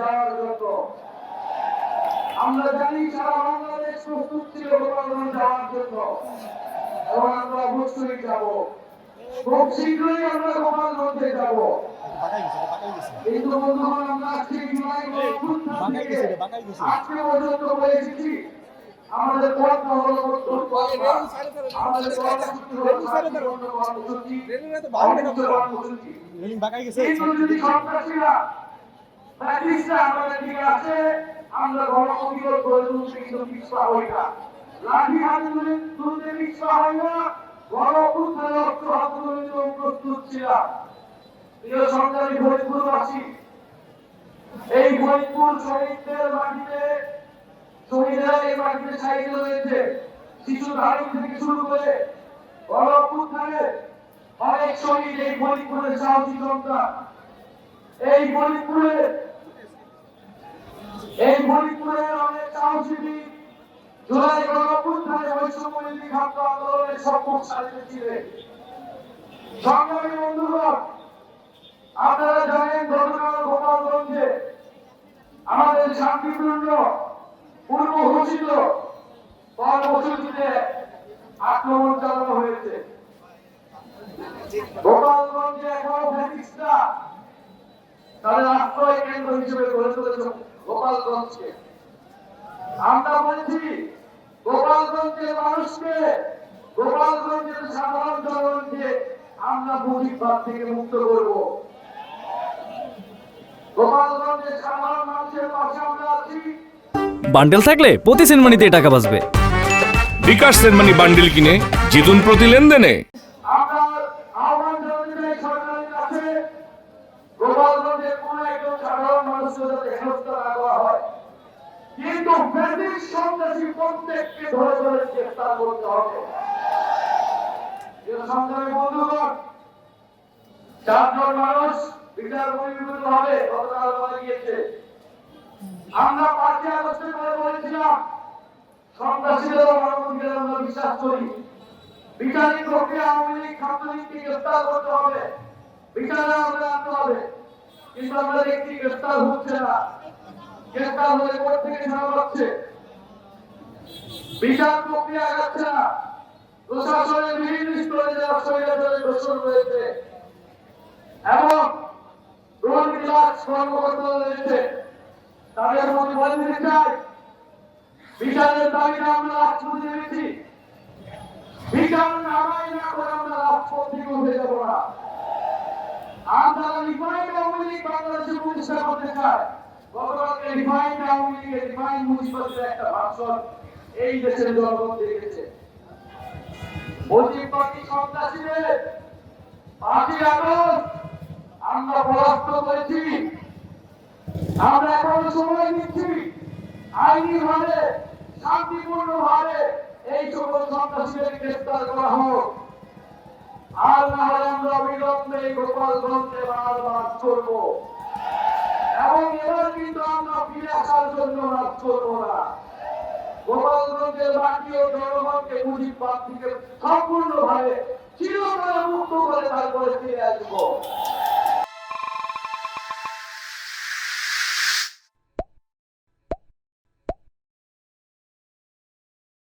যাওয়ার জন্য। আমরা জানি সারা বাংলাদেশ প্রস্তুত ছিল গোপালগঞ্জ যাওয়ার জন্য, এবং আমরা অবশ্যই যাব। খুব শীঘ্রই আমরা গোপালগঞ্জে যাব। কিন্তু বন্ধুগণ, আমরা আজকে জুলাই আজকে পর্যন্ত বলে এসেছি আমাদের কথা হলো আমাদের কর্মসূচি যদি সন্ত্রাসীরা আমাদের দিকে আছে, আমরা গণপ্রতিরোধ গড়ে তুলতে কিন্তু পিছপা হই না, লাঠি হাতে তুলতে পিছপা হয় না, গণঅভ্যুত্থানে অস্ত্র হাতে তুলতে প্রস্তুত ছিলাম। প্রিয় সন্তানী ফরিদপুরবাসী, এই ফরিদপুর শহীদদের মাটিতে শহীদরা এই মাটিতে সাহিত্য রয়েছে। শিশু ধারণ থেকে শুরু করে গণঅভ্যুত্থানে অনেক শহীদ এই ফরিদপুরের সাহসী সন্তান। এই ফরিদপুরের অনেক সাহসী বীর জুলাই গণঅভ্যুত্থানে বৈষম্যবিরোধী ছাত্র আন্দোলনের সম্মুখ সারিতে ছিলেন। সংগ্রামী বন্ধুগণ, আপনারা জানেন গতকাল গোপালগঞ্জে আমাদের শান্তিপূর্ণ পূর্ব ঘোষিত কর্মসূচিতে আক্রমণ চালানো হয়েছে। গোপালগঞ্জে এখনো ফ্যাসিস্টরা তাদের আশ্রয় কেন্দ্র হিসেবে গড়ে তুলেছে গোপালগঞ্জকে। আমরা বলছি গোপালগঞ্জের মানুষকে, গোপালগঞ্জের সাধারণ জনগণকে আমরা মুজিববাদ থেকে মুক্ত করব। গোপালগঞ্জের সাধারণ মানুষের পাশে আমরা আছি। বান্ডেল থাকলে প্রতি সেনমানিতে টাকা বাঁচবে। বিকাশ সেনমানি বান্ডেল কিনে জিতুন প্রতি লেনদেনে। আমরা আহ্বান জানাতে চাই সরকারের কাছে, গোপালগঞ্জের কোন একজন সাধারণ মানুষের যাতে হেনস্থা না করা হয়, কিন্তু ফ্যাসিস্ট সন্ত্রাসী প্রত্যেককে ধরে ধরে গ্রেফতার করতে হবে। সংগ্রামী বন্ধুগণ, 4 জন মানুষ বিচার বহির্ভূত হবে গতকাল বলা গিয়েছে। আমরা 5 আগস্টের পরে বলেছিলাম সন্ত্রাসীদের মানবাধিকার আমরা বিশ্বাস করি। বিচারিক প্রক্রিয়া আওয়ামী লীগ ছাত্রলীগকে গ্রেফতার করতে হবে, বিচারে আমরা আনতে হবে, কিন্তু আমরা দেখছি গ্রেফতার হচ্ছে না। গ্রেফতার হলে কোর্ট থেকে ছাড়া হচ্ছে, বিচার প্রক্রিয়া আগাচ্ছে না। প্রশাসনের বিভিন্ন স্তরে যারা স্বৈরাচারের দোষর রয়েছে এবং দুর্নীতিবাজ কর্মকর্তারা রয়েছে, তাদের প্রতি বলে দিতে চাই, বিচারের দাবিতে আমরা রাজপথে নেমেছি। বিচার নামাই না করে আমরা রাজপথ থেকে উঠে যাব না। আমরা রিফাইন্ড আওয়ামী লীগ বাংলাদেশে প্রতিষ্ঠা করতে চাই। গতকালকে রিফাইন্ড আওয়ামী লীগের রিফাইন্ড মুজিববাদের একটা ভাষণ এই দেশের জনগণ দেখেছে। মুজিববাদী সন্ত্রাসীদের 5 আগস্ট আমরা পরাস্ত করেছি। আমরা এখন সময় দিচ্ছি আইনি ভাবে, শান্তিপূর্ণ ভাবে এই সকল সন্ত্রাসীদের গ্রেফতার করা হোক। আর না হলে আমরা অবিলম্বে গোপালগঞ্জে বারবার করব, এবং এবার কিন্তু আমরা ফিরে আসার জন্য রাজ করব না। গোপালগঞ্জের বাকি ও জনগণকে মুজিববাদ থেকে সম্পূর্ণভাবে চিরতরে মুক্ত করে তারপরে ফিরে আসবো।